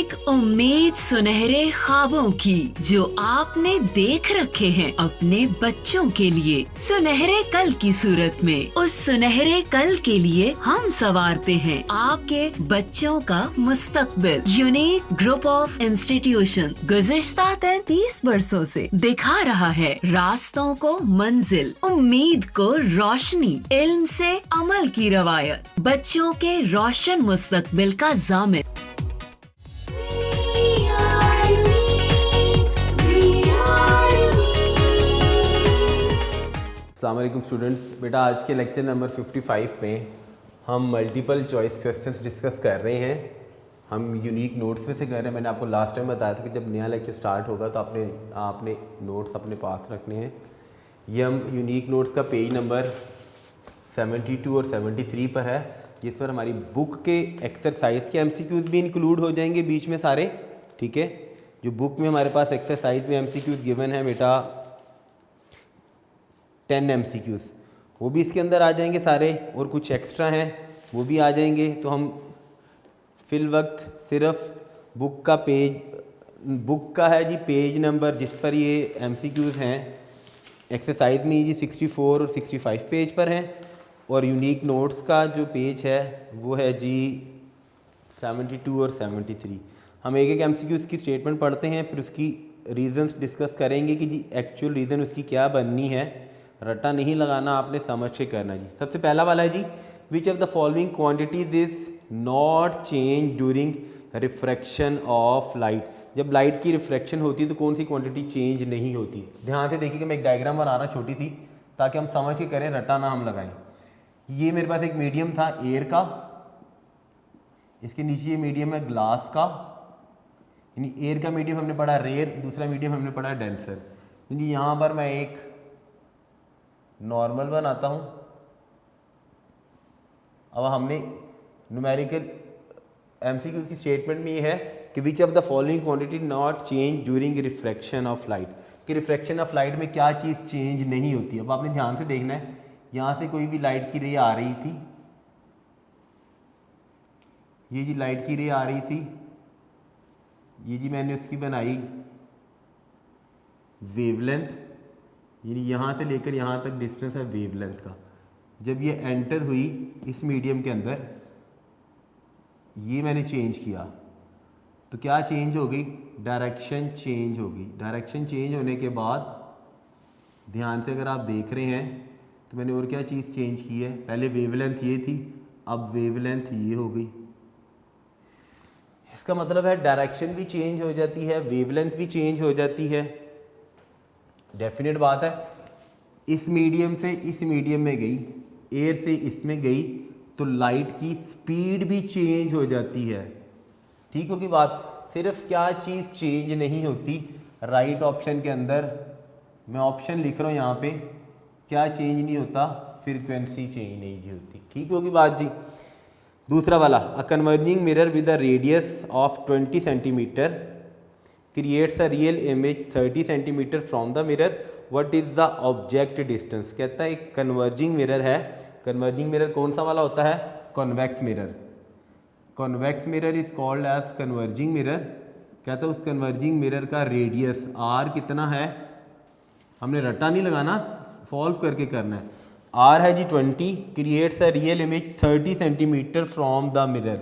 एक उम्मीद सुनहरे ख्वाबों की जो आपने देख रखे हैं अपने बच्चों के लिए, सुनहरे कल की सूरत में। उस सुनहरे कल के लिए हम संवारते हैं आपके बच्चों का मुस्तकबिल। यूनिक ग्रुप ऑफ इंस्टीट्यूशन गुज़िश्ता 33 वर्षों से दिखा रहा है रास्तों को मंजिल, उम्मीद को रोशनी, इल्म से अमल की रवायत, बच्चों के रोशन मुस्तकबिल का ज़ामिन। अस्सलाम वालेकुम स्टूडेंट्स। बेटा आज के लेक्चर नंबर 55 में हम मल्टीपल चॉइस क्वेश्चंस डिस्कस कर रहे हैं। हम यूनिक नोट्स में से कर रहे हैं। मैंने आपको लास्ट टाइम बताया था कि जब नया लेक्चर स्टार्ट होगा तो आपने नोट्स अपने पास रखने हैं। ये हम यूनिक नोट्स का पेज नंबर 72 और 73 पर है, जिस पर हमारी बुक के एक्सरसाइज के MCQs भी इंक्लूड हो जाएंगे बीच में सारे। ठीक है, जो बुक में हमारे पास एक्सरसाइज में MCQs गिवन है बेटा 10 MCQs, वो भी इसके अंदर आ जाएंगे सारे, और कुछ एक्स्ट्रा हैं वो भी आ जाएंगे। तो हम फिल वक्त सिर्फ बुक का है जी पेज नंबर जिस पर ये MCQs हैं, एक्सरसाइज में जी 64 और 65 पेज पर हैं, और यूनिक नोट्स का जो पेज है वो है जी 72 और 73। हम एक एक MCQs की स्टेटमेंट पढ़ते हैं, फिर उसकी रीज़न्स डिस्कस करेंगे कि जी एक्चुअल रीज़न उसकी क्या बननी है। रट्टा नहीं लगाना, आपने समझ के करना जी। सबसे पहला वाला है जी, which of the following quantities is not change during refraction of light. जब लाइट की रिफ्रैक्शन होती है तो कौन सी क्वांटिटी चेंज नहीं होती। ध्यान से देखिए कि मैं एक डायग्राम बना रहा छोटी सी, ताकि हम समझ के करें, रट्टा ना हम लगाएं। ये मेरे पास एक मीडियम था एयर का, इसके नीचे ये मीडियम है ग्लास का, यानी एयर का मीडियम हमने पढ़ा रेयर, दूसरा मीडियम हमने पढ़ा डेंसर। यानी यहाँ पर मैं एक नॉर्मल बनाता हूँ। अब हमने न्यूमेरिकल MCQs की स्टेटमेंट में ये है कि विच of the following quantity not change during refraction of light, कि रिफ्रैक्शन ऑफ लाइट में क्या चीज़ चेंज नहीं होती। अब आपने ध्यान से देखना है, यहाँ से कोई भी लाइट की रे आ रही थी, ये जी लाइट की रे आ रही थी, ये जी मैंने उसकी बनाई वेवलेंथ, यानी यहाँ से लेकर यहाँ तक डिस्टेंस है वेवलेंथ का। जब ये एंटर हुई इस मीडियम के अंदर, ये मैंने चेंज किया तो क्या चेंज हो गई, डायरेक्शन चेंज हो गई। डायरेक्शन चेंज होने के बाद ध्यान से अगर आप देख रहे हैं तो मैंने और क्या चीज़ चेंज की है। पहले वेवलेंथ ये थी, अब वेवलेंथ ये हो गई। इसका मतलब है डायरेक्शन भी चेंज हो जाती है, वेवलेंथ भी चेंज हो जाती है। डेफिनेट बात है, इस मीडियम से इस मीडियम में गई, एयर से इसमें गई, तो लाइट की स्पीड भी चेंज हो जाती है। ठीक होगी बात। सिर्फ क्या चीज़ चेंज नहीं होती, राइट ऑप्शन के अंदर मैं ऑप्शन लिख रहा हूँ यहाँ पे, क्या चेंज नहीं होता, फ्रीक्वेंसी चेंज नहीं होती। ठीक होगी बात जी। दूसरा वाला, a converging mirror with a radius of 20 centimetre creates a real image 30 centimetre from the mirror, what is the object distance. कहता है एक कन्वर्जिंग मिरर है। कन्वर्जिंग मिरर कौन सा वाला होता है, convex mirror. Convex mirror is called as converging mirror. कहता है उस कन्वर्जिंग मिरर का रेडियस R कितना है, हमने रट्टा नहीं लगाना, सॉल्व करके करना है। R है जी 20, creates a real image 30 centimetre from the mirror.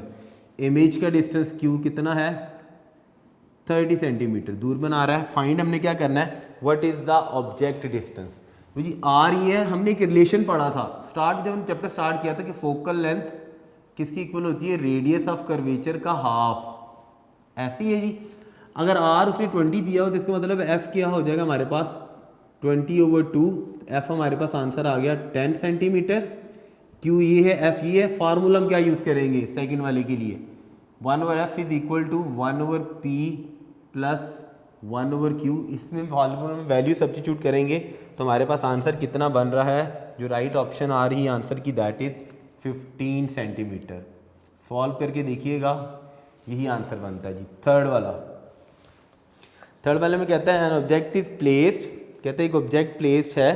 Image का डिस्टेंस Q कितना है, 30 सेंटीमीटर दूर बना रहा है। फाइंड हमने क्या करना है, what is the object distance. तो जी R ये है, हमने एक रिलेशन पढ़ा था जब हम चैप्टर स्टार्ट किया था कि फोकल लेंथ किसकी इक्वल होती है, रेडियस ऑफ कर्वेचर का हाफ। ऐसी है जी। अगर R उसने 20 दिया हो तो इसका मतलब F क्या हो जाएगा हमारे पास 20/2। F हमारे पास आंसर आ गया 10 सेंटीमीटर। Q ये है, F ये है। फार्मूला हम क्या यूज़ करेंगे सेकंड वाले के लिए, 1/F is equal to 1/P plus 1/Q। इसमें फार्मूला में वैल्यू सब्स्टिट्यूट करेंगे तो हमारे पास आंसर कितना बन रहा है, जो राइट ऑप्शन आ रही है आंसर की, दैट इज़ 15 सेंटीमीटर। सॉल्व करके देखिएगा, यही आंसर बनता है जी। थर्ड वाले में कहता है एन ऑब्जेक्ट इज प्लेस्ड, कहते हैं एक ऑब्जेक्ट प्लेस्ड है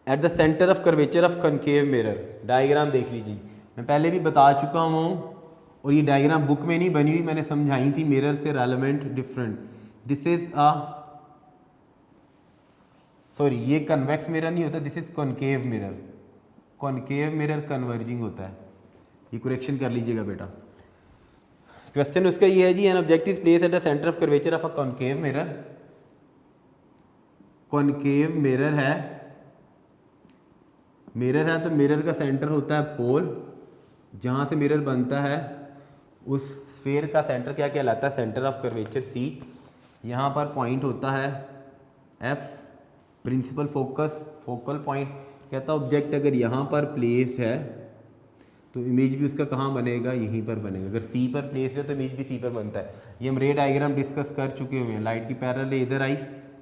eight the centre of curvature of concave mirror. Diagram देख लीजिए, मैं पहले भी बता चुका हूँ और ये डायग्राम बुक में नहीं बनी हुई, मैंने समझाई थी मिरर से relevant different. This is a sorry ये कन्वेक्स मिरर नहीं होता, this is concave mirror. Concave mirror converging होता है, ये करेक्शन कर लीजिएगा बेटा। क्वेश्चन उसका ये है जी, an object is place at the centre of curvature of a concave mirror. Concave mirror है तो मिरर का सेंटर होता है पोल, जहाँ से मिरर बनता है उस स्फीयर का सेंटर क्या कहलाता है, सेंटर ऑफ कर्वेचर सी। यहाँ पर पॉइंट होता है F, principal focus, focal point. कहता है ऑब्जेक्ट अगर यहाँ पर प्लेस्ड है तो इमेज भी उसका कहाँ बनेगा, यहीं पर बनेगा। अगर सी पर प्लेस्ड है तो इमेज भी सी पर बनता है। ये हम रे डायग्राम डिस्कस कर चुके हुए हैं। लाइट की पैरेलल रे इधर आई,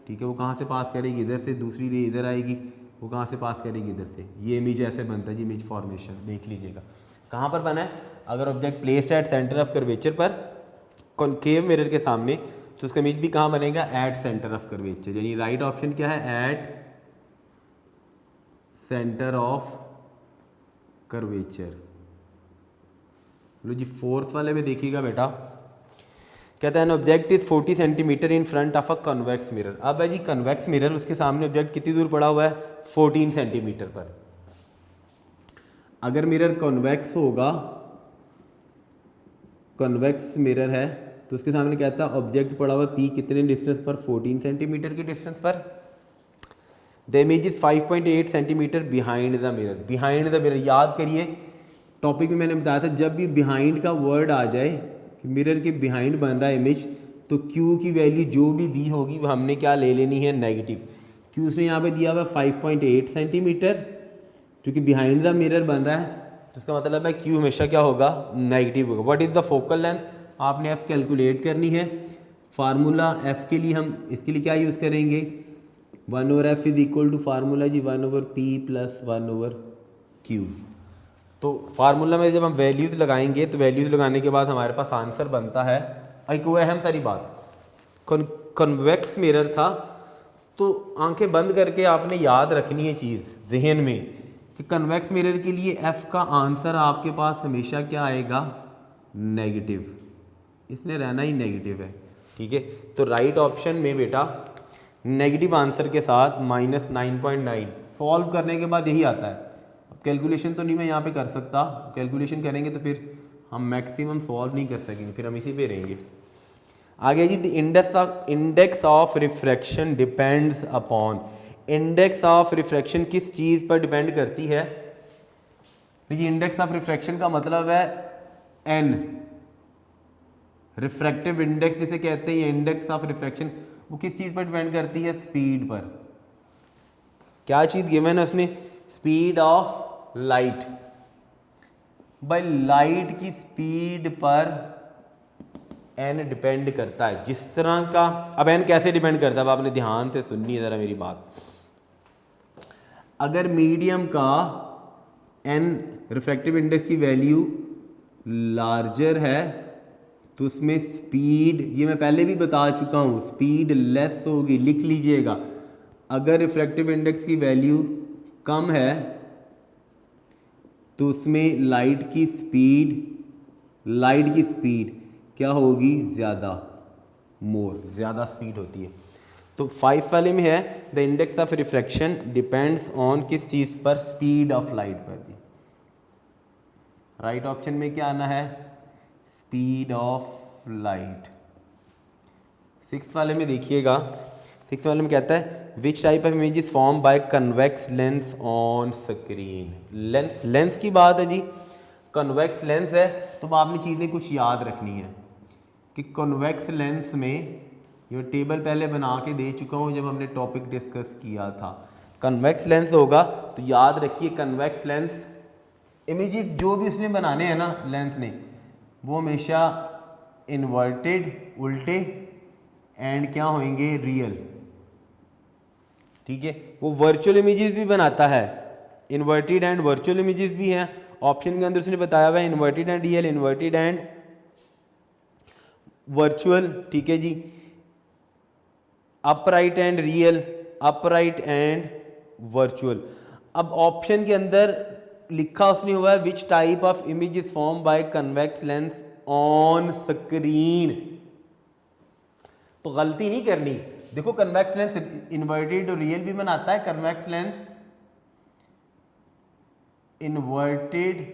ठीक है, वो कहाँ से पास करेगी, इधर से। दूसरी रे इधर आएगी, वो कहाँ से पास करेगी, इधर से। ये इमेज ऐसे बनता है जी, इमेज फॉर्मेशन देख लीजिएगा। कहाँ पर बना है, अगर ऑब्जेक्ट प्लेस्ड है एट सेंटर ऑफ कर्वेचर पर कॉनकेव मिरर के सामने, तो उसका इमेज भी कहाँ बनेगा, एट सेंटर ऑफ कर्वेचर। यानी राइट ऑप्शन क्या है, एट सेंटर ऑफ कर्वेचर। लो जी फोर्थ वाले में देखिएगा बेटा, कहता है an object is 40 centimetre in front of a convex mirror. अब है जी कन्वेक्स मिरर, उसके सामने ऑब्जेक्ट कितनी दूर पड़ा हुआ है, 14 सेंटीमीटर पर। अगर मिरर कन्वेक्स होगा, कन्वेक्स मिरर है, तो उसके सामने कहता है ऑब्जेक्ट पड़ा हुआ पी कितने डिस्टेंस पर, 14 सेंटीमीटर के डिस्टेंस पर। The image is 5.8 centimetre behind the mirror. Behind the mirror याद करिए, टॉपिक में मैंने बताया था जब भी बिहाइंड का वर्ड आ जाए कि मिरर के बिहाइंड बन रहा है इमेज, तो क्यू की वैल्यू जो भी दी होगी वो हमने क्या ले लेनी है, नेगेटिव। क्यू उसने यहाँ पे दिया हुआ 5.8 सेंटीमीटर, क्योंकि बिहाइंड द मिरर बन रहा है, तो इसका मतलब है क्यू हमेशा क्या होगा, नेगेटिव होगा। What is the focal length, आपने एफ कैलकुलेट करनी है। फार्मूला एफ के लिए हम इसके लिए क्या यूज़ करेंगे, 1/f is equal to formula जी 1/p प्लस 1/q। तो फार्मूला में जब हम वैल्यूज़ लगाएंगे तो वैल्यूज़ लगाने के बाद हमारे पास आंसर बनता है। एक वो अहम सारी बात, कन्वेक्स मिरर था तो आंखें बंद करके आपने याद रखनी है चीज़ जहन में कि कन्वेक्स मिरर के लिए एफ़ का आंसर आपके पास हमेशा क्या आएगा, नेगेटिव। इसने रहना ही नेगेटिव है, ठीक है। तो राइट ऑप्शन में बेटा नेगेटिव आंसर के साथ -9.9 सॉल्व करने के बाद यही आता है। अब कैलकुलेशन तो नहीं मैं यहाँ पे कर सकता, कैलकुलेशन करेंगे तो फिर हम मैक्सिमम सॉल्व नहीं कर सकेंगे, फिर हम इसी पे रहेंगे। आगे जी, the index of refraction depends upon. Index of refraction किस चीज़ पर डिपेंड करती है? देखिए इंडेक्स ऑफ रिफ्रैक्शन का मतलब है एन, रिफ्रैक्टिव इंडेक्स जिसे कहते हैं, इंडेक्स ऑफ रिफ्रैक्शन वो किस चीज़ पर डिपेंड करती है, स्पीड पर। क्या चीज़ गिवन है उसने, स्पीड ऑफ लाइट। भाई लाइट की स्पीड पर एन डिपेंड करता है जिस तरह का। अब एन कैसे डिपेंड करता है, अब आपने ध्यान से सुननी है ज़रा मेरी बात। अगर मीडियम का एन रिफ्रैक्टिव इंडेक्स की वैल्यू लार्जर है तो उसमें स्पीड, ये मैं पहले भी बता चुका हूँ, स्पीड लेस होगी, लिख लीजिएगा। अगर रिफ्रैक्टिव इंडेक्स की वैल्यू कम है तो उसमें लाइट की स्पीड क्या होगी, ज़्यादा, मोर, ज़्यादा स्पीड होती है। तो 5 वाले में है the index of refraction depends on किस चीज़ पर, स्पीड ऑफ लाइट पर दी। राइट ऑप्शन में क्या आना है, स्पीड ऑफ लाइट। 6 वाले में देखिएगा, 6 वाले में कहता है which type of image is form by convex lens on screen. Lens की बात है जी, कन्वेक्स लेंस है तो आपने चीज़ें कुछ याद रखनी है कि कन्वेक्स लेंस में, ये टेबल पहले बना के दे चुका हूँ जब हमने टॉपिक डिस्कस किया था। कन्वेक्स लेंस होगा तो याद रखिए कन्वेक्स लेंस इमेजेस जो भी उसने बनाने हैं ना लेंस ने, वो हमेशा इन्वर्टेड, उल्टे एंड क्या होंगे, रियल, ठीक है। वो वर्चुअल इमेजेस भी बनाता है, इन्वर्टेड एंड वर्चुअल इमेजेस भी हैं। ऑप्शन के अंदर उसने बताया हुआ है inverted and real, inverted and virtual, ठीक है जी। Upright and real, upright and virtual. अब ऑप्शन के अंदर लिखा उसने हुआ है which type of image is form by convex lens on screen. तो गलती नहीं करनी। देखो कन्वेक्स लेंस इन्वर्टेड और रियल भी बनाता है, कन्वेक्स लेंस इन्वर्टेड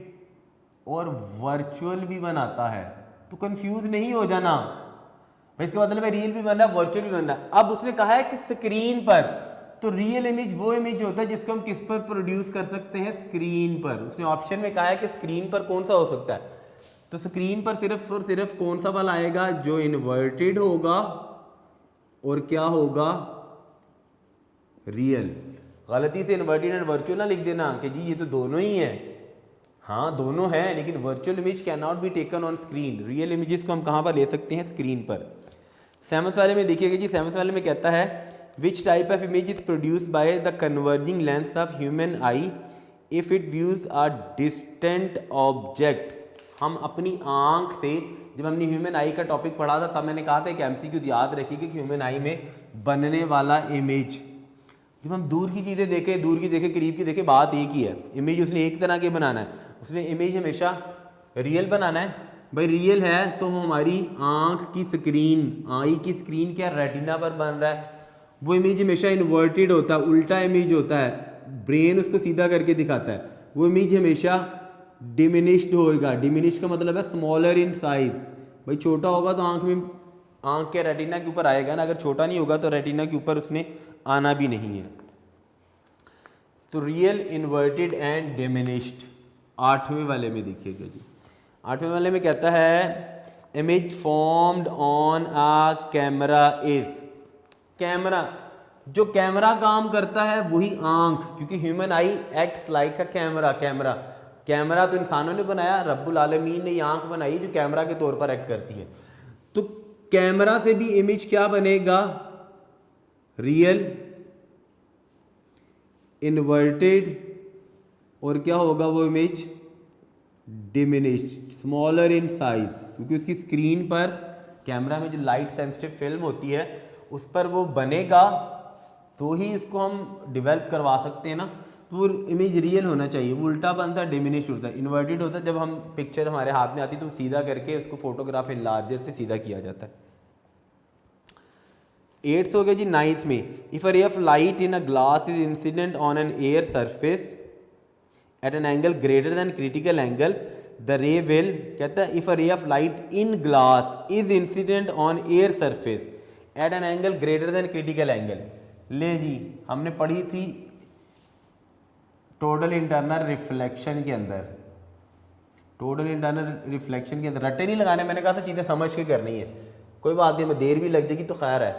और वर्चुअल भी बनाता है। तो कंफ्यूज नहीं हो जाना भाई, इसका मतलब है रियल भी बन रहा है वर्चुअल भी बन रहा है। अब उसने कहा है कि स्क्रीन पर, तो रियल इमेज वो इमेज होता है जिसको हम किस पर प्रोड्यूस कर सकते हैं, स्क्रीन पर। उसने ऑप्शन में कहा है कि स्क्रीन पर कौन सा हो सकता है, तो स्क्रीन पर सिर्फ और सिर्फ कौन सा वाला आएगा, जो इन्वर्टेड होगा और क्या होगा, रियल। गलती से इन्वर्टेड एंड वर्चुअल ना लिख देना कि जी ये तो दोनों ही है। हाँ दोनों हैं, लेकिन virtual image can not be taken on screen. Real images को हम कहाँ पर ले सकते हैं, स्क्रीन पर। 7th वाले में देखिएगा जी, 7th वाले में कहता है which type of image is produce by the converging lens of human I if it views a distant object. हम अपनी आंख से, जब हमने ह्यूमन आई का टॉपिक पढ़ा था तब मैंने कहा था कि एमसीक्यू याद रखिएगा कि ह्यूमन आई में बनने वाला इमेज, जब हम दूर की चीज़ें देखें, दूर की देखें, करीब की देखें, बात एक ही है। इमेज उसने एक तरह के बनाना है, उसने इमेज हमेशा रियल बनाना है। भाई रियल है तो हमारी आंख की स्क्रीन, आई की स्क्रीन क्या रेटिना पर बन रहा है, वो इमेज हमेशा इन्वर्टेड होता है, उल्टा इमेज होता है, ब्रेन उसको सीधा करके दिखाता है। वो इमेज हमेशा डिमिनिश्ड होएगा। डिमिनिश का मतलब है स्मॉलर इन साइज। भाई छोटा होगा तो आंख के रेटिना के ऊपर आएगा ना, अगर छोटा नहीं होगा तो रेटिना के ऊपर उसने आना भी नहीं है। तो रियल, इन्वर्टेड एंड डिमिनिश्ड। 8वें वाले में देखिएगा जी, 8वें वाले में कहता है image formed on a camera is. Camera, जो कैमरा काम करता है वही आंख, क्योंकि human I acts like a camera. Camera तो इंसानों ने बनाया, रब्बुल आलमीन ने ये आंख बनाई जो कैमरा के तौर पर एक्ट करती है। तो कैमरा से भी इमेज क्या बनेगा, रियल, इन्वर्टेड और क्या होगा वो image, diminished, smaller in size, क्योंकि उसकी स्क्रीन पर, कैमरा में जो लाइट सेंसिटिव फिल्म होती है उस पर वो बनेगा, तो ही इसको हम डेवलप करवा सकते हैं ना। तो वो इमेज रियल होना चाहिए। वो उल्टा बनता है, डिमिनिश्ड होता है। इन्वर्टेड होता है जब हम पिक्चर हमारे हाथ में आती है तो सीधा करके उसको फोटोग्राफ इनलार्जर से सीधा किया जाता है। 8th हो गया जी। 9th में if a ray of light in a glass is incident on an air surface at an angle greater than critical angle the ray will, कहता है if a ray of light in glass is incident on air surface at an angle greater than critical angle. ले जी, हमने पढ़ी थी total internal reflection के अंदर, total internal reflection के अंदर रट्टे नहीं लगाने, मैंने कहा था चीज़ें समझ के करनी है। कोई बात नहीं, मैं देर भी लग जाएगी तो खैर है।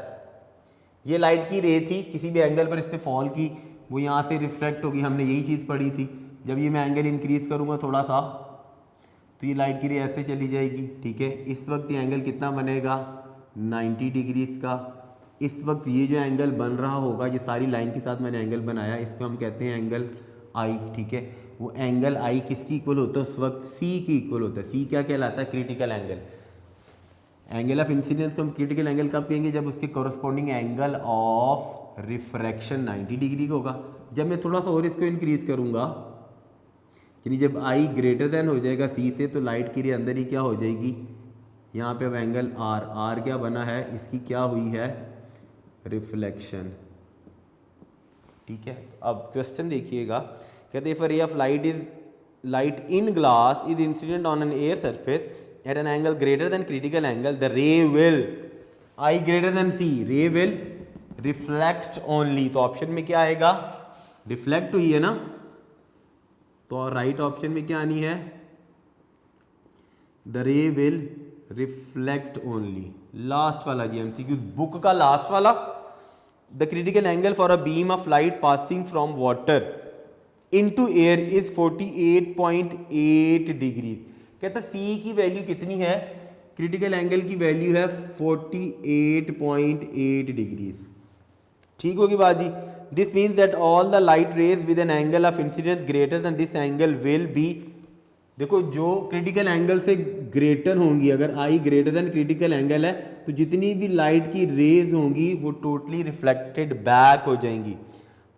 ये लाइट की रे थी, किसी भी एंगल पर इस पर फॉल की, वो यहाँ से रिफ्लेक्ट होगी, हमने यही चीज़ पढ़ी थी। जब ये मैं एंगल इंक्रीज़ करूँगा थोड़ा सा तो ये लाइट की रे ऐसे चली जाएगी, ठीक है। इस वक्त ये एंगल कितना बनेगा, 90 डिग्रीज का। इस वक्त ये जो एंगल बन रहा होगा, ये सारी लाइन के साथ मैंने एंगल बनाया, इसको हम कहते हैं एंगल आई, ठीक है। वो एंगल आई किसकी इक्वल होता है उस वक्त, सी की इक्वल होता है। सी क्या कहलाता है, critical angle. Angle of incidence को हम क्रिटिकल एंगल कब कहेंगे, जब उसके corresponding angle of refraction 90 degree का होगा। जब मैं थोड़ा सा और इसको इंक्रीज करूँगा, यानी जब आई ग्रेटर देन हो जाएगा सी से, तो लाइट की रे अंदर ही क्या हो जाएगी, यहाँ पे अब एंगल आर, आर क्या बना है, इसकी क्या हुई है, रिफ्लेक्शन, ठीक है। अब क्वेश्चन देखिएगा, कहते हैं if a ray of light in glass is incident on an air surface at an angle greater than critical angle the ray will, I greater than C, ray will reflect only. तो option में क्या आएगा, reflect हुई है ना, तो right option में क्या आनी है, the ray will reflect only. Last वाला जी एमसीक्यू बुक का लास्ट वाला, the critical angle for a beam of light passing from water into air is 48.8 degree. कहता सी की वैल्यू कितनी है, क्रिटिकल एंगल की वैल्यू है 48.8 डिग्रीज, ठीक होगी बात जी। This means that all the light rays with an angle of incidence greater than this angle will be, देखो जो क्रिटिकल एंगल से ग्रेटर होंगी, अगर i greater than critical angle है तो जितनी भी लाइट की रेज होंगी वो टोटली रिफ्लेक्टेड बैक हो जाएंगी।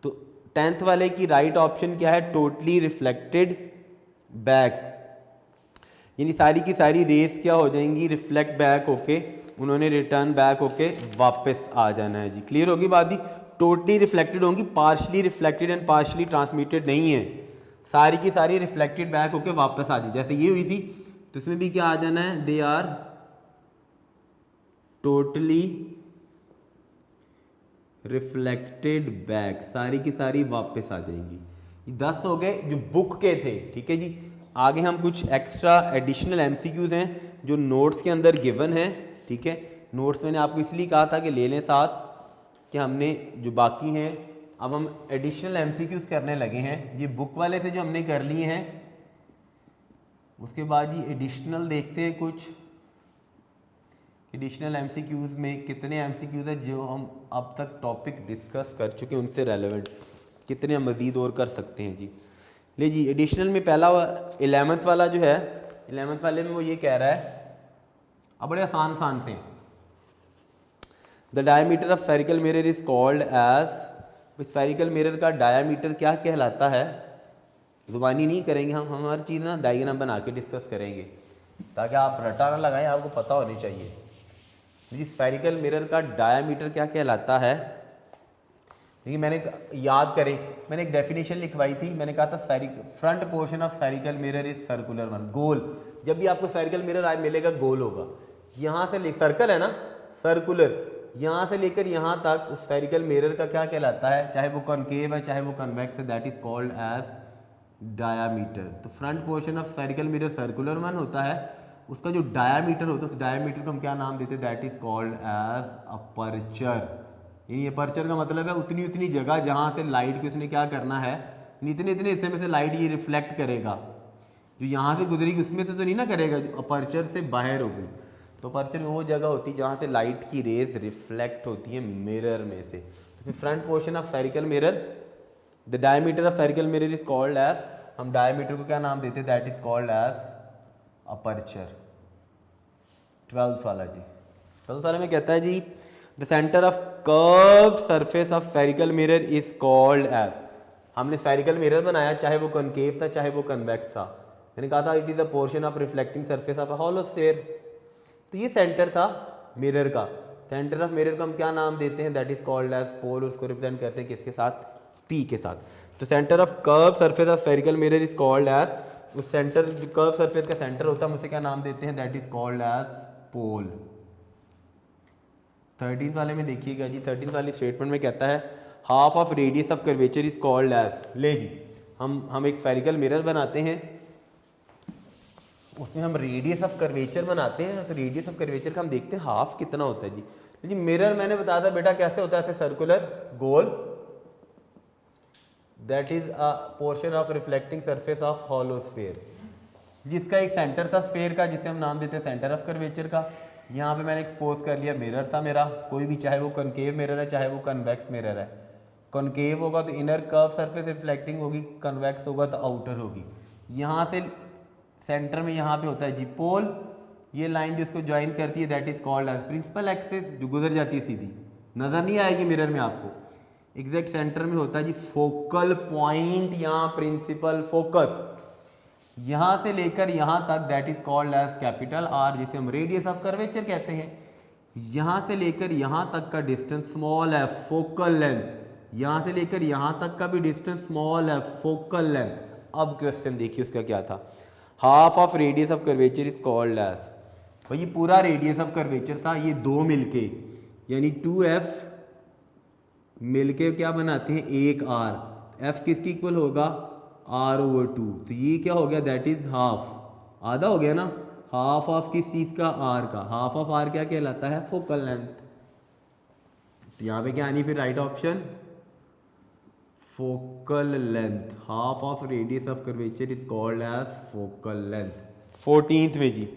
तो 10th वाले की राइट ऑप्शन क्या है, टोटली रिफ्लेक्टेड बैक। यानी सारी की सारी रेस क्या हो जाएंगी, रिफ्लेक्ट बैक होके उन्होंने रिटर्न बैक होके वापस आ जाना है जी। क्लियर होगी बात ही, टोटली रिफ्लेक्टेड होंगी, partially reflected and partially transmitted नहीं है, सारी की सारी रिफ्लेक्टेड बैक होके वापस आ जाए। जैसे ये हुई थी तो इसमें भी क्या आ जाना है, they are totally reflected back, सारी की सारी वापस आ जाएंगी। ये 10 हो गए जो बुक के थे, ठीक है जी। आगे हम कुछ एक्स्ट्रा एडिशनल एमसीक्यूज हैं जो नोट्स के अंदर गिवन है, ठीक है। नोट्स मैंने आपको इसलिए कहा था कि ले लें साथ, कि हमने जो बाकी हैं अब हम एडिशनल एमसीक्यूज करने लगे हैं। ये बुक वाले थे जो हमने कर लिए हैं, उसके बाद ये एडिशनल देखते हैं कुछ एडिशनल एमसीक्यूज में कितने एमसीक्यूज है जो हम अब तक टॉपिक डिस्कस कर चुके हैं उनसे रेलेवेंट, कितने हम मज़ीद और कर सकते हैं जी। ले जी, एडिशनल में पहला 11th वाला जो है, 11th वाले में वो ये कह रहा है, अब बड़े आसान से, the diameter of spherical mirror is called as, spherical mirror का डायमीटर क्या कहलाता है, जुबानी नहीं करेंगे हम हर चीज़ ना डायग्राम बना के डिस्कस करेंगे ताकि आप रटा ना लगाएं, आपको पता होनी चाहिए। जी स्फेरिकल मिरर का डायमीटर क्या कहलाता है, देखिए मैंने याद करें, मैंने एक डेफिनेशन लिखवाई थी, मैंने कहा था front portion of spherical mirror is circular one, गोल। जब भी आपको स्फेरिकल मिरर आज मिलेगा गोल होगा, यहाँ से सर्कल है ना, सर्कुलर, यहाँ से लेकर यहाँ तक उस स्फेरिकल मिरर का क्या कहलाता है, चाहे वो कॉनकेव है चाहे वो कन्वेक्स है, that is called as diameter. तो front portion of spherical mirror circular one होता है, उसका जो डायामीटर होता है उस डायामीटर को हम क्या नाम देते हैं, that is called as aperture. यानी अपर्चर का मतलब है उतनी उतनी जगह जहाँ से लाइट को इसने क्या करना है, इतने इतने हिस्से में से लाइट ये रिफ्लेक्ट करेगा, जो यहाँ से गुजरेगी उसमें से तो नहीं ना करेगा, जो अपर्चर से बाहर होगी। तो अपर्चर वो जगह होती है जहाँ से लाइट की रेज रिफ्लेक्ट होती है मिरर में से। तो फिर front portion of spherical mirror, the diameter of spherical mirror is called as, हम डायमीटर को क्या नाम देते हैं, that is called as aperture. 12th वाला जी, 12th वाले में कहता है जी the centre of curved surface of spherical mirror is called as, हमने स्फेरिकल मिरर बनाया चाहे वो कॉनकेव था चाहे वो कन्वेक्स था, मैंने कहा था it is the portion of reflecting surface of a hollow sphere. तो ये सेंटर था मिरर का, सेंटर ऑफ मिरर को हम क्या नाम देते हैं, दैट इज कॉल्ड एज पोल, उसको रिप्रेजेंट करते हैं किसके साथ, पी के साथ। तो centre of curve surface of spherical mirror is called as, उस सेंटर कर्व सरफेस का सेंटर होता है उसे क्या नाम देते हैं, that is called as pole. 13th वाले में देखिएगा जी, 13th वाली स्टेटमेंट में कहता है half of radius of curvature is called as, ले जी हम एक स्फेरिकल मिरर बनाते हैं, उसमें हम रेडियस ऑफ कर्वेचर बनाते हैं, तो रेडियस ऑफ कर्वेचर का हम देखते हैं हाफ कितना होता है जी। मिरर मैंने बताया था बेटा कैसे होता है, ऐसे circular goal, that is a portion of reflecting surface of hollow sphere, जिसका एक सेंटर था स्फीयर का जिसे हम नाम देते हैं सेंटर ऑफ कर्वेचर का। यहाँ पे मैंने एक्सपोज कर लिया मिरर था मेरा, कोई भी चाहे वो कॉनकेव मिरर है चाहे वो कन्वेक्स मिरर है, कॉनकेव होगा तो इनर कर्व सरफेस रिफ्लेक्टिंग होगी, कन्वेक्स होगा तो आउटर होगी। यहाँ से सेंटर में यहाँ पे होता है जी पोल, ये लाइन जिसको ज्वाइन करती है that is called as principal axis, जो गुजर जाती है सीधी, नजर नहीं आएगी मिरर में आपको, एग्जैक्ट सेंटर में होता है जी फोकल पॉइंट, यहाँ प्रिंसिपल फोकस, यहाँ से लेकर यहाँ तक that is called as capital R, जिसे हम रेडियस ऑफ कर्वेचर कहते हैं। यहाँ से लेकर यहाँ तक का डिस्टेंस स्मॉल है फोकल लेंथ, यहाँ से लेकर यहाँ तक का भी डिस्टेंस स्मॉल है फोकल लेंथ। अब क्वेश्चन देखिए उसका क्या था, half of radius of curvature is called as, भाई ये पूरा रेडियस ऑफ कर्वेचर था, ये दो मिलके यानी 2f मिलके क्या बनाते हैं, एक r, f किसकी इक्वल होगा, r/2, तो ये क्या हो गया, दैट इज हाफ, आधा हो गया ना, हाफ ऑफ किस चीज़ का, r का, हाफ ऑफ r क्या कहलाता है, फोकल लेंथ। तो यहाँ पे क्या आनी फिर right option, focal length, half of radius of curvature is called as focal length. 14th में जी,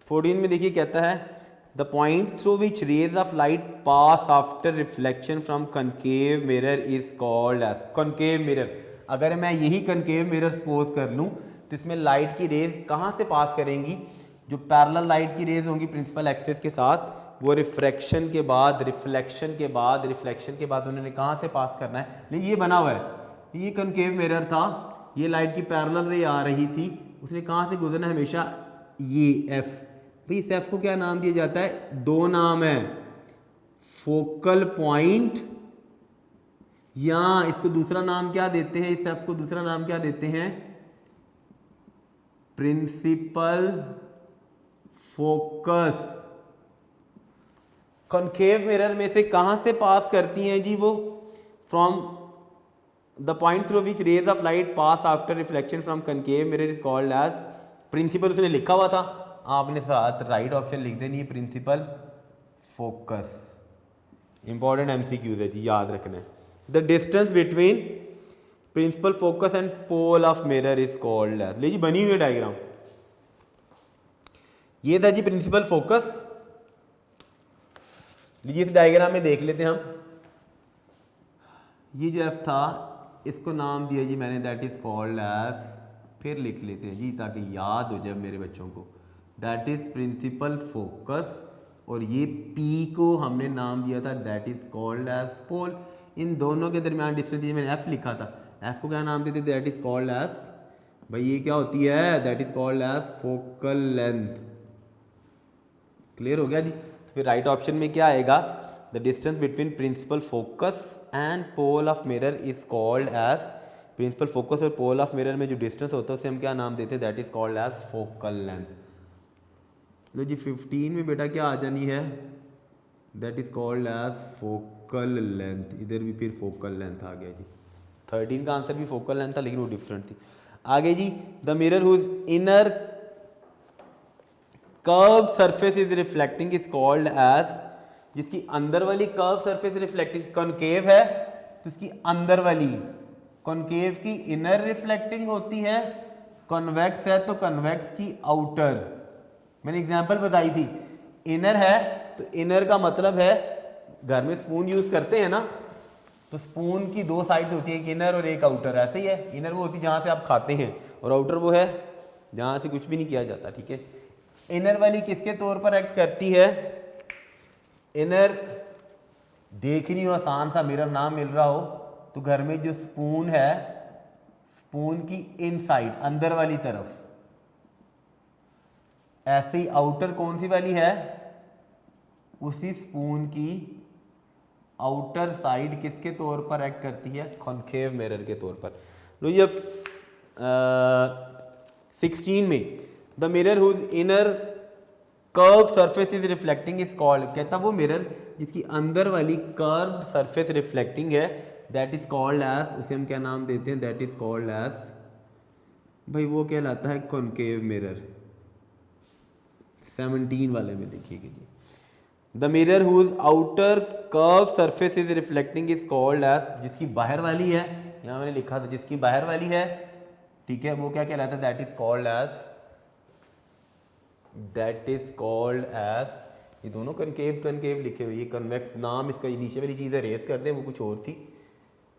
14th में देखिए कहता है the point through which rays of light pass after reflection from concave mirror is called as, concave mirror, अगर मैं यही concave mirror suppose कर लूँ तो इसमें लाइट की रेज कहाँ से पास करेंगी, जो पैरेलल लाइट की रेज होंगी प्रिंसिपल एक्सिस के साथ, वो रिफ्रैक्शन के बाद रिफ्लेक्शन के बाद उन्होंने कहाँ से पास करना है। लेकिन ये बना हुआ है, ये कनकेव मिरर था, ये लाइट की पैरेलल रे आ रही थी, उसने कहाँ से गुजरना है, हमेशा ये एफ, भाई इस एफ को क्या नाम दिया जाता है? दो नाम है, फोकल पॉइंट, या इसको दूसरा नाम क्या देते हैं? इस एफ को दूसरा नाम क्या देते हैं? Principal focus. कॉन्केव मिरर में से कहां से पास करती हैं जी वो? From the point through which rays of light pass after reflection from concave mirror is called as principal. उसने लिखा हुआ था, आपने साथ राइट ऑप्शन लिख देनी है, प्रिंसिपल फोकस। इंपॉर्टेंट एमसीक्यूज है जी, याद रखना है। The distance between principal focus and pole of mirror is called as. ले जी बनी हुई डायग्राम, ये था जी प्रिंसिपल फोकस। लीजिए इस डायग्राम में देख लेते हैं हम। ये जो एफ था इसको नाम दिया जी मैंने, दैट इज कॉल्ड एज, फिर लिख लेते हैं जी ताकि याद हो जाए मेरे बच्चों को, दैट इज प्रिंसिपल फोकस। और ये पी को हमने नाम दिया था, दैट इज कॉल्ड एज पोल। इन दोनों के दरमियान डिस्टेंस ये मैंने एफ लिखा था, एफ को क्या नाम देते? दैट इज कॉल्ड एज, भाई ये क्या होती है? That is called as focal length. Clear हो गया जी? तो फिर राइट ऑप्शन में क्या आएगा? The distance between principal focus and pole of mirror is called as, principal focus और पोल ऑफ मिरर में जो डिस्टेंस होता है उसे हम क्या नाम देते हैं? That is called as focal length. लो जी 15 में बेटा क्या आ जानी है? That is called as focal length. इधर भी फिर फोकल लेंथ आ गया जी। 13 का आंसर भी फोकल लेंथ था लेकिन वो डिफरेंट थी। आगे जी, the mirror whose inner curve surface is reflecting is called as, जिसकी अंदर वाली कर्व सरफेस रिफ्लेक्टिंग कॉनकेव है तो इसकी अंदर वाली, कॉनकेव की इनर रिफ्लेक्टिंग होती है, कॉन्वेक्स है तो कॉन्वेक्स की आउटर। मैंने एग्जांपल बताई थी, इनर है तो इनर का मतलब है, घर में स्पून यूज करते हैं ना, तो स्पून की दो साइड्स होती है, एक इनर और एक आउटर। ऐसे ही है, इनर वो होती है जहाँ से आप खाते हैं और आउटर वो है जहाँ से कुछ भी नहीं किया जाता। ठीक है, इनर वाली किसके तौर पर एक्ट करती है? इनर देखनी हो, आसान सा मिरर ना मिल रहा हो तो घर में जो स्पून है, स्पून की इनसाइड अंदर वाली तरफ, ऐसे ही आउटर कौन सी वाली है? उसी स्पून की आउटर साइड किसके तौर पर एक्ट करती है? कॉनकेव मिरर के तौर पर। लो ये 16 में, the mirror whose inner curve surface is reflecting is called, कहता वो मिरर जिसकी अंदर वाली कर्व्ड सरफेस रिफ्लेक्टिंग है, दैट इज कॉल्ड एज, उसे हम क्या नाम देते हैं? दैट इज कॉल्ड एज, भाई वो कहलाता है कॉनकेव मिरर। 17 वाले में देखिएगा जी, the mirror whose outer curve surface is reflecting is called as, जिसकी बाहर वाली है, यहाँ मैंने लिखा था जिसकी बाहर वाली है, ठीक है, वो क्या कहलाता है? That is called as, that is called as, ये दोनों कनकेव कनकेव लिखे हुए, ये कन्वेक्स नाम इसका, नीचे वाली चीज़ रेस कर दें वो कुछ और थी,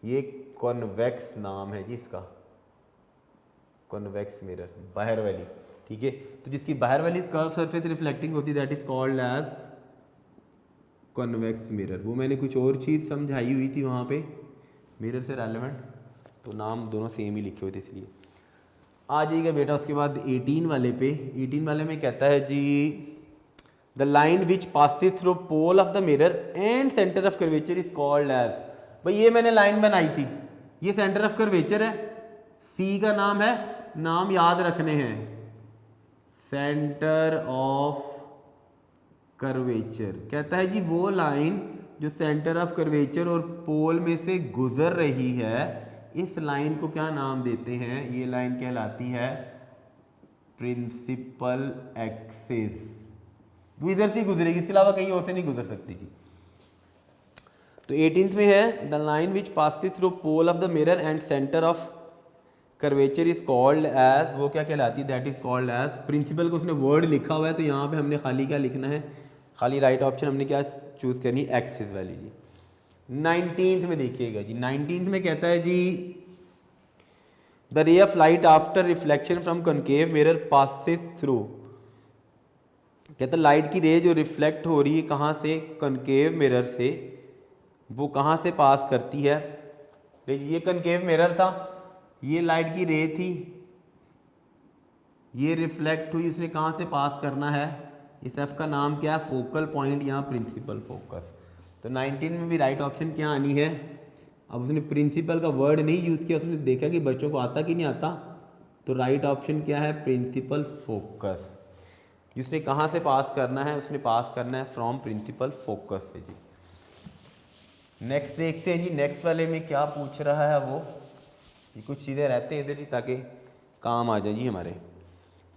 ये कॉन्वेक्स नाम है जी इसका, कॉन्वेक्स मिरर, बाहर वाली। ठीक है, तो जिसकी बाहर वाली कर्व सरफेस रिफ्लेक्टिंग होती है that is called as convex mirror. वो मैंने कुछ और चीज़ समझाई हुई थी वहाँ पे मिरर से रेलेवेंट, तो नाम दोनों सेम ही लिखे हुए थे इसलिए। आ जाइएगा बेटा उसके बाद 18 वाले पे। 18 वाले में कहता है जी, the line which passes through pole of the mirror and centre of curvature is called as, भाई ये मैंने लाइन बनाई थी, ये सेंटर ऑफ कर्वेचर है, सी का नाम है, नाम याद रखने हैं, सेंटर ऑफ कर्वेचर। कहता है जी वो लाइन जो सेंटर ऑफ कर्वेचर और पोल में से गुजर रही है, इस लाइन को क्या नाम देते हैं? ये लाइन कहलाती है प्रिंसिपल एक्सिस। वो इधर से गुजरेगी, इसके अलावा कहीं और से नहीं गुजर सकती जी। तो 18th में है, the line which passes through pole of the mirror and centre of curvature is called as, वो क्या कहलाती है? That is called as, principal को उसने वर्ड लिखा हुआ है तो यहाँ पे हमने खाली क्या लिखना है? खाली राइट ऑप्शन हमने क्या चूज करनी? एक्सिस वाली जी। 19th में देखिएगा जी, 19th में कहता है जी, the ray of light after reflection from concave mirror passes through, कहता लाइट की रे जो रिफ्लेक्ट हो रही है कहाँ से? कॉनकेव मिरर से, वो कहाँ से पास करती है? ये कॉनकेव मिरर था, ये लाइट की रे थी, ये रिफ्लेक्ट हुई, उसने कहाँ से पास करना है, इस एफ का नाम क्या है, फोकल पॉइंट, यहाँ प्रिंसिपल फोकस। तो 19 में भी राइट ऑप्शन क्या आनी है। अब उसने प्रिंसिपल का वर्ड नहीं यूज़ किया, उसने देखा कि बच्चों को आता कि नहीं आता, तो राइट ऑप्शन क्या है, प्रिंसिपल फोकस। जिसने कहाँ से पास करना है, उसने पास करना है फ्रॉम प्रिंसिपल फोकस से जी। नेक्स्ट देखते हैं जी, नेक्स्ट वाले में क्या पूछ रहा है वो। ये कुछ चीज़ें रहते हैं इधर ही ताकि काम आ जाए जी हमारे।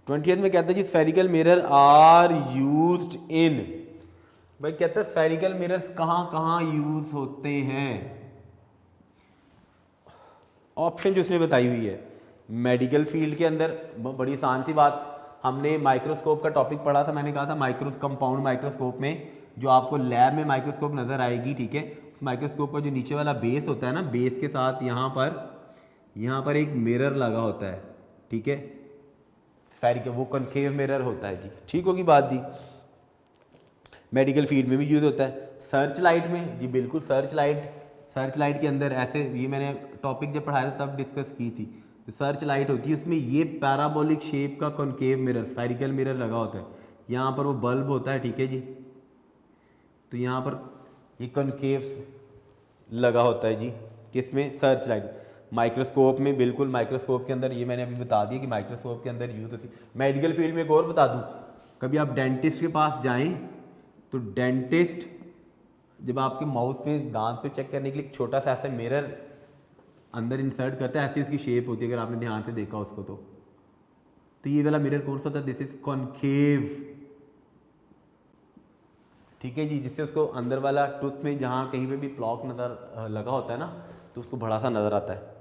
20th में कहता है जी spherical mirror are used in, भाई कहता है स्फेरिकल मिरर्स कहाँ कहाँ यूज होते हैं। ऑप्शन जो उसने बताई हुई है, मेडिकल फील्ड के अंदर, बड़ी आसान सी बात, हमने माइक्रोस्कोप का टॉपिक पढ़ा था, मैंने कहा था कंपाउंड माइक्रोस्कोप में जो आपको लैब में माइक्रोस्कोप नज़र आएगी, ठीक है, उस माइक्रोस्कोप का जो नीचे वाला बेस होता है ना, बेस के साथ यहाँ पर एक मिरर लगा होता है, ठीक है, स्फेरिकल, वो कॉन्केव मिरर होता है जी, ठीक होगी बात दी। मेडिकल फील्ड में भी यूज़ होता है। सर्च लाइट में जी, बिल्कुल सर्च लाइट के अंदर ऐसे, ये मैंने टॉपिक जब पढ़ाया था तब डिस्कस की थी, सर्च लाइट होती है, उसमें ये पैराबोलिक शेप का कॉन्केव मिरर, स्फेरिकल मिरर लगा होता है, यहाँ पर वो बल्ब होता है, ठीक है जी, तो यहाँ पर ये कॉन्केव लगा होता है जी, किसमें, सर्च लाइट। माइक्रोस्कोप में, बिल्कुल माइक्रोस्कोप के अंदर, ये मैंने अभी बता दिया कि माइक्रोस्कोप के अंदर यूज़ होती है। मेडिकल फील्ड में एक और बता दूँ, कभी आप डेंटिस्ट के पास जाएँ तो डेंटिस्ट जब आपके माउथ में दांत को चेक करने के लिए छोटा सा ऐसा मिरर अंदर इंसर्ट करता है, ऐसी उसकी शेप होती है, अगर आपने ध्यान से देखा उसको तो ये वाला मिरर कौन सा था, दिस इज कॉन्केव, ठीक है जी, जिससे उसको अंदर वाला टूथ में जहाँ कहीं पे भी प्लॉक नज़र लगा होता है ना, तो उसको बड़ा सा नज़र आता है।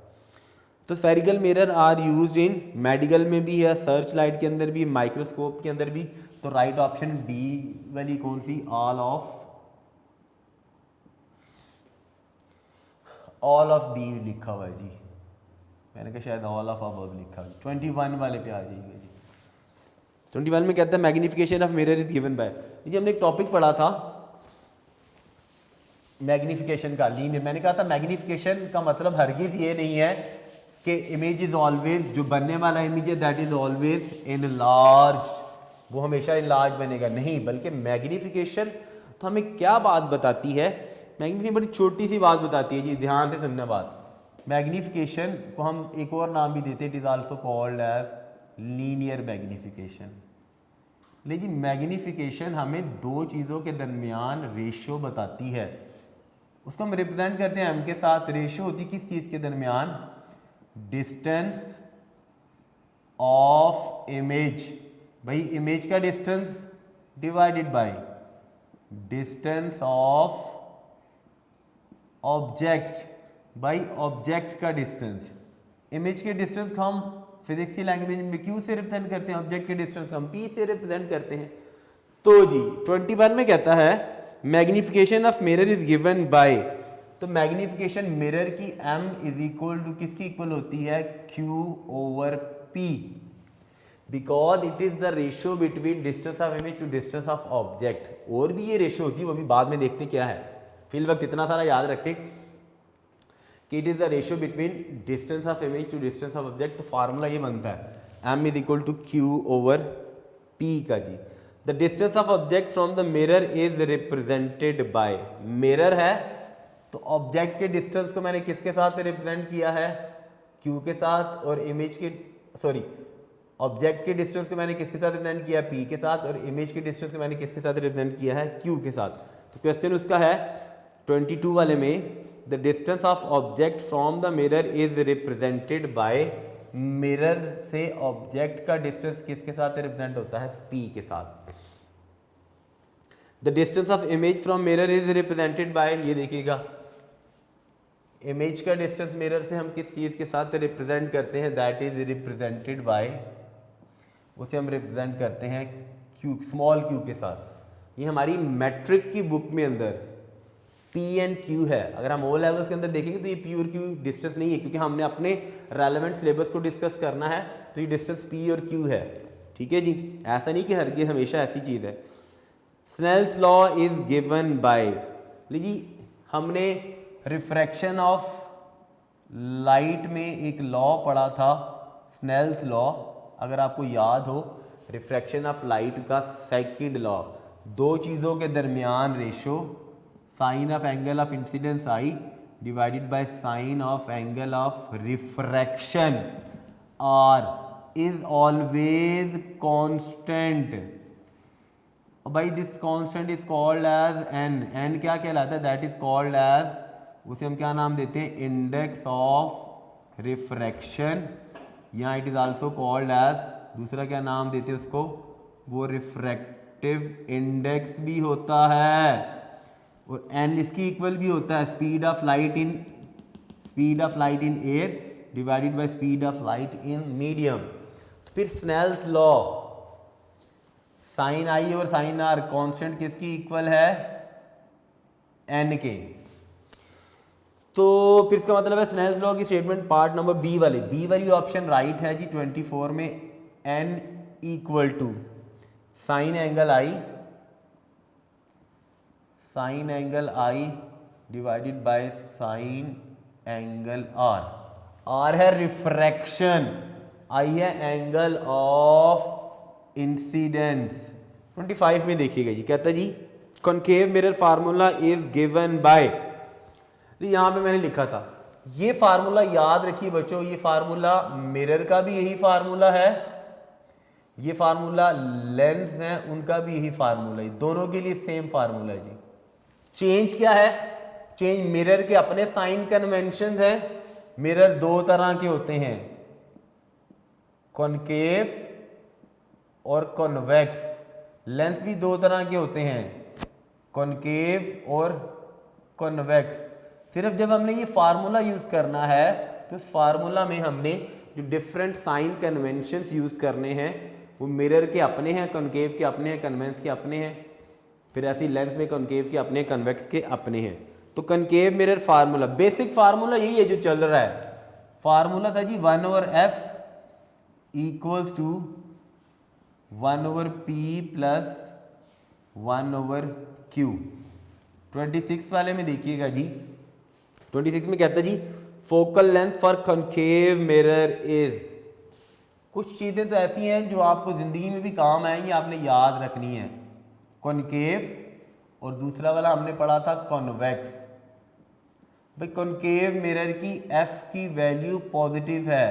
तो spherical mirror are used in medical में भी है, सर्च लाइट के अंदर भी, माइक्रोस्कोप के अंदर भी। तो राइट ऑप्शन डी वाली कौन सी, ऑल ऑफ दी लिखा हुआ है जी, मैंने कहा शायद ऑल ऑफ अबव लिखा है। 21 वाले पे आ जाइएगा जी। 21 में कहता है magnification of mirror is given by, जी हमने एक टॉपिक पढ़ा था मैग्निफिकेशन का, लीनियर, मैंने कहा था मैग्निफिकेशन का मतलब हरगिज ये नहीं है कि इमेज इज ऑलवेज, जो बनने वाला इमेज है दैट इज ऑलवेज इनलार्ज्ड, वो हमेशा इनलार्ज बनेगा, नहीं, बल्कि मैग्निफिकेशन तो हमें क्या बात बताती है, मैग्निफिकेशन बड़ी छोटी सी बात बताती है जी, ध्यान से सुनना बात। मैग्निफिकेशन को हम एक और नाम भी देते हैं, it is also called as linear magnification. लेकिन मैग्निफिकेशन हमें दो चीज़ों के दरमियान रेशियो बताती है, उसको हम रिप्रेजेंट करते हैं एम के साथ। रेशियो होती किस चीज़ के दरमियान, डिस्टेंस ऑफ इमेज, भाई इमेज का distance divided by distance of object, by object का डिस्टेंस। इमेज के डिस्टेंस को हम फिजिक्स की लैंग्वेज में क्यू से रिप्रेजेंट करते हैं, ऑब्जेक्ट के डिस्टेंस को हम पी से रिप्रेजेंट करते हैं। तो जी 21 में कहता है magnification of mirror is given by, तो मैग्निफिकेशन मिरर की m इज इक्वल टू किसकी इक्वल होती है, q over p, because it is the ratio between distance of image to distance of object. और भी ये रेशियो होती है, वो भी बाद में देखते क्या है, फिल वक्त इतना सारा याद रखें कि it is the ratio between distance of image to distance of object. तो फार्मूला ये बनता है m is equal to q over p का जी। The distance of object from the mirror is represented by, mirror है तो object के distance को मैंने किसके साथ रिप्रेजेंट किया है, q के साथ, और इमेज के ऑब्जेक्ट के डिस्टेंस को मैंने किसके साथ रिप्रेजेंट किया, p के साथ, और इमेज के डिस्टेंस को मैंने किसके साथ रिप्रेजेंट किया है, q के साथ। तो क्वेश्चन उसका है 22 वाले में, the distance of object from the mirror is represented by, mirror से ऑब्जेक्ट का डिस्टेंस किसके साथ रिप्रेजेंट होता है, p के साथ। The distance of image from mirror is represented bye, ये देखिएगा इमेज का डिस्टेंस मिरर से हम किस चीज़ के साथ रिप्रेजेंट करते हैं, दैट इज रिप्रेजेंटेड बाय, उसे हम रिप्रेजेंट करते हैं q, स्मॉल q के साथ। ये हमारी मैट्रिक की बुक में अंदर p एंड q है। अगर हम ओ लेवल्स के अंदर देखेंगे तो ये p और q डिस्टेंस नहीं है, क्योंकि हमने अपने रेलेवेंट सिलेबस को डिस्कस करना है, तो ये डिस्टेंस p और q है, ठीक है जी। ऐसा नहीं कि हरगिज़ हमेशा ऐसी चीज़ है। Snell's law is given by, लीजिए हमने रिफ्रैक्शन ऑफ लाइट में एक लॉ पढ़ा था, स्नेल्स लॉ, अगर आपको याद हो रिफ्रैक्शन ऑफ लाइट का सेकंड लॉ, दो चीज़ों के दरमियान ratio sine of angle of incidence i divided by sine of angle of refraction r is always constant. भाई this constant is called as n, n क्या कहलाता है, दैट इज कॉल्ड एज, उसे हम क्या नाम देते हैं, इंडेक्स ऑफ रिफ्रैक्शन, या it is also called as, दूसरा क्या नाम देते हैं उसको, वो रिफ्रैक्टिव इंडेक्स भी होता है, और एन इसकी इक्वल भी होता है speed of light in air divided by speed of light in medium. तो फिर स्नेल्स लॉ, साइन आई और साइन आर कांस्टेंट किसकी इक्वल है, एन के। तो फिर इसका मतलब है स्नेल्स लॉ की स्टेटमेंट पार्ट नंबर बी वाली ऑप्शन राइट है जी 24 में, N equal to sine angle I divided by sine angle R, R है रिफ्रैक्शन, आई है एंगल ऑफ इंसिडेंस। 25 में देखिएगा जी, कहता है जी concave mirror formula is given by, यहाँ पे मैंने लिखा था ये फार्मूला याद रखिए बच्चों, ये फार्मूला मिरर का भी यही फार्मूला है, ये फार्मूला लेंस है उनका भी यही फार्मूला है, दोनों के लिए सेम फार्मूला है जी। चेंज क्या है, चेंज मिरर के अपने साइन कन्वेंशन है, मिरर दो तरह के होते हैं, कॉनकेव और कॉन्वेक्स, लेंस भी दो तरह के होते हैं, कॉनकेव और कॉन्वेक्स। सिर्फ जब हमने ये फार्मूला यूज करना है तो इस फार्मूला में हमने जो डिफरेंट साइन कन्वेंशंस यूज करने हैं वो मिरर के अपने हैं, कॉनकेव के अपने हैं, कन्वेक्स के अपने हैं, फिर ऐसी लेंस में कॉनकेव के अपने, कन्वेक्स के अपने हैं। तो concave mirror formula, basic formula यही है जो चल रहा है, फार्मूला था जी 1/f equals to 1/p plus 1/q। 26 वाले में देखिएगा जी, 26 में कहता है जी focal length for concave mirror is, कुछ चीज़ें तो ऐसी हैं जो आपको ज़िंदगी में भी काम आएंगी, आपने याद रखनी है, कॉनकेव और दूसरा वाला हमने पढ़ा था कॉन्वेक्स। भाई कॉनकेव मिरर की f की वैल्यू पॉजिटिव है,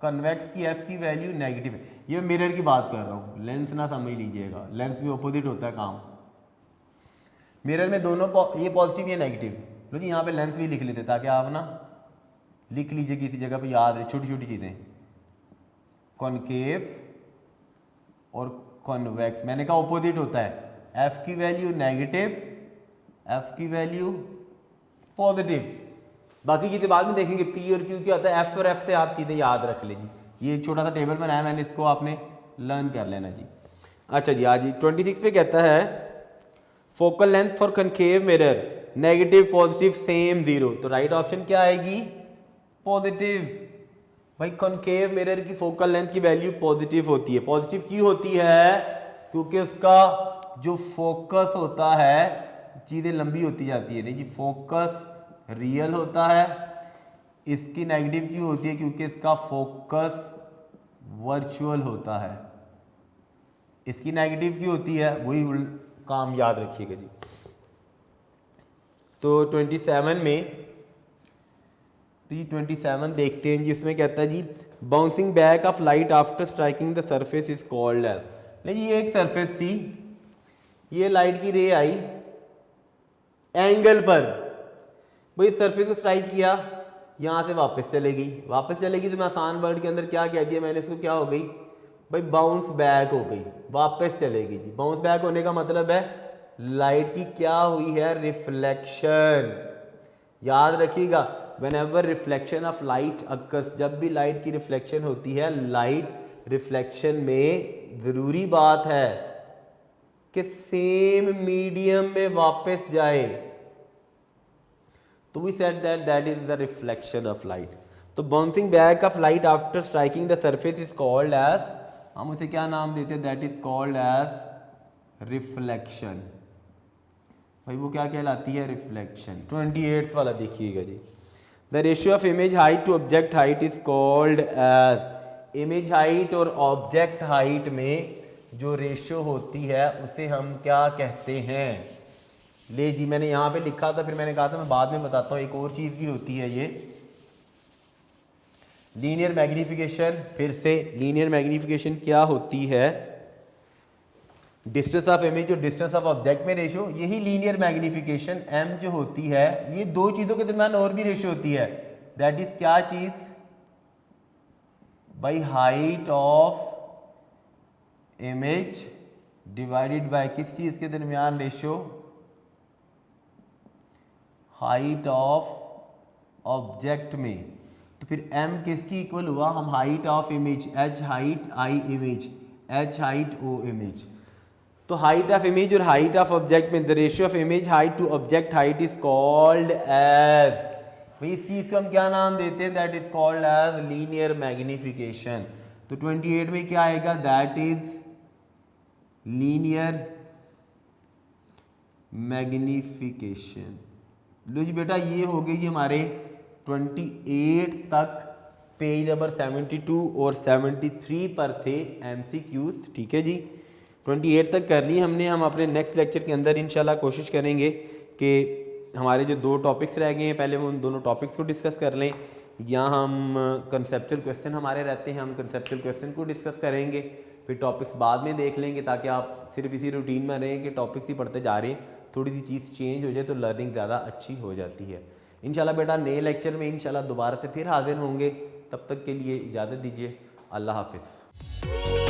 कॉन्वेक्स की f की वैल्यू नेगेटिव है, ये मिरर की बात कर रहा हूँ, लेंस ना समझ लीजिएगा, लेंस भी ऑपोजिट होता है काम, मिरर में दोनों ये पॉजिटिव या नेगेटिव। लो जी यहाँ पे लेंस भी लिख लेते ताकि आप ना लिख लीजिए किसी जगह पे, याद रहे छोटी छोटी चीज़ें, कॉनकेव और कॉन्वेक्स मैंने कहा ऑपोजिट होता है, f की वैल्यू नेगेटिव, f की वैल्यू पॉजिटिव, बाकी चीज़ें बाद में देखेंगे, p और q क्या होता है, f और f से आप चीज़ें याद रख लीजिए, ये एक छोटा सा टेबल बनाया मैंने, इसको आपने लर्न कर लेना जी। अच्छा जी आज 26 पे कहता है focal length for concave mirror negative positive same 0, तो राइट ऑप्शन क्या आएगी, पॉजिटिव। भाई कॉनकेव मिरर की फोकल लेंथ की वैल्यू पॉजिटिव होती है, पॉजिटिव क्यों होती है, क्योंकि उसका जो फोकस होता है, चीज़ें लंबी होती जाती है, नहीं जी फोकस रियल होता है, इसकी नेगेटिव क्यों होती है, क्योंकि इसका फोकस वर्चुअल होता है, इसकी नेगेटिव क्यों होती है, वही काम याद रखिएगा जी। तो 27 में 27 देखते हैं जी, इसमें कहता है जी bouncing back of light after striking the surface is called as, नहीं जी ये एक सरफेस थी, ये लाइट की रे आई एंगल पर, भाई सरफेस को स्ट्राइक किया, यहाँ से वापस चलेगी, तो मैं आसान वर्ड के अंदर क्या कह दिया मैंने इसको, क्या हो गई भाई बाउंस बैक हो गई, वापस चलेगी जी। बाउंस बैक होने का मतलब है लाइट की क्या हुई है, रिफ्लेक्शन। याद रखिएगा whenever reflection of light occurs, जब भी लाइट की रिफ्लेक्शन होती है, लाइट रिफ्लेक्शन में ज़रूरी बात है कि सेम मीडियम में वापस जाए, तो we said that is the reflection of light. तो bouncing back of light after striking the surface is called as, हम उसे क्या नाम देते हैं, that is called as reflection. भाई वो क्या कहलाती है, रिफ्लेक्शन। 28 वाला देखिएगा जी, the ratio of image height to object height is called as, image height और ऑब्जेक्ट हाइट में जो रेशियो होती है उसे हम क्या कहते हैं। ले जी, मैंने यहाँ पे लिखा था, फिर मैंने कहा था मैं बाद में बताता हूँ। एक और चीज़ भी होती है ये लीनियर मैग्नीफिकेशन। फिर से लीनियर मैग्नीफिकेशन क्या होती है, डिस्टेंस ऑफ इमेज और डिस्टेंस ऑफ ऑब्जेक्ट में रेशियो, यही लीनियर मैग्नीफिकेशन एम जो होती है, ये दो चीज़ों के दरम्यान और भी रेशियो होती है। दैट इज क्या चीज़, by height of image divided by किस चीज़ के दरमियान रेशियो, हाइट ऑफ ऑब्जेक्ट में। तो फिर m किसकी इक्वल हुआ, हम height of image h height i image h height o image. तो हाइट ऑफ इमेज और हाइट ऑफ ऑब्जेक्ट में the ratio of image height to object height is called as, भाई इस चीज़ को हम क्या नाम देते हैं, that is called as linear magnification. तो 28 में क्या आएगा, दैट इज लीनियर मैग्नीफिकेशन। लो जी बेटा, ये हो गई जी हमारे 28 तक पेज नंबर 72 और 73 पर थे MCQs। ठीक है जी, 28 तक कर ली हमने। हम अपने नेक्स्ट लेक्चर के अंदर इंशाल्लाह कोशिश करेंगे कि हमारे जो 2 टॉपिक्स रह गए हैं पहले वो उन दोनों टॉपिक्स को डिस्कस कर लें, या हम कंसेप्चुअल क्वेश्चन हमारे रहते हैं, हम कंसेप्चुअल क्वेश्चन को डिस्कस करेंगे, फिर टॉपिक्स बाद में देख लेंगे, ताकि आप सिर्फ इसी रूटीन में रहें कि टॉपिक्स ही पढ़ते जा रहे हैं। थोड़ी सी चीज़ चेंज हो जाए तो लर्निंग ज़्यादा अच्छी हो जाती है। इंशाल्लाह बेटा नए लेक्चर में इंशाल्लाह दोबारा से फिर हाजिर होंगे, तब तक के लिए इजाज़त दीजिए। अल्लाह हाफिज़।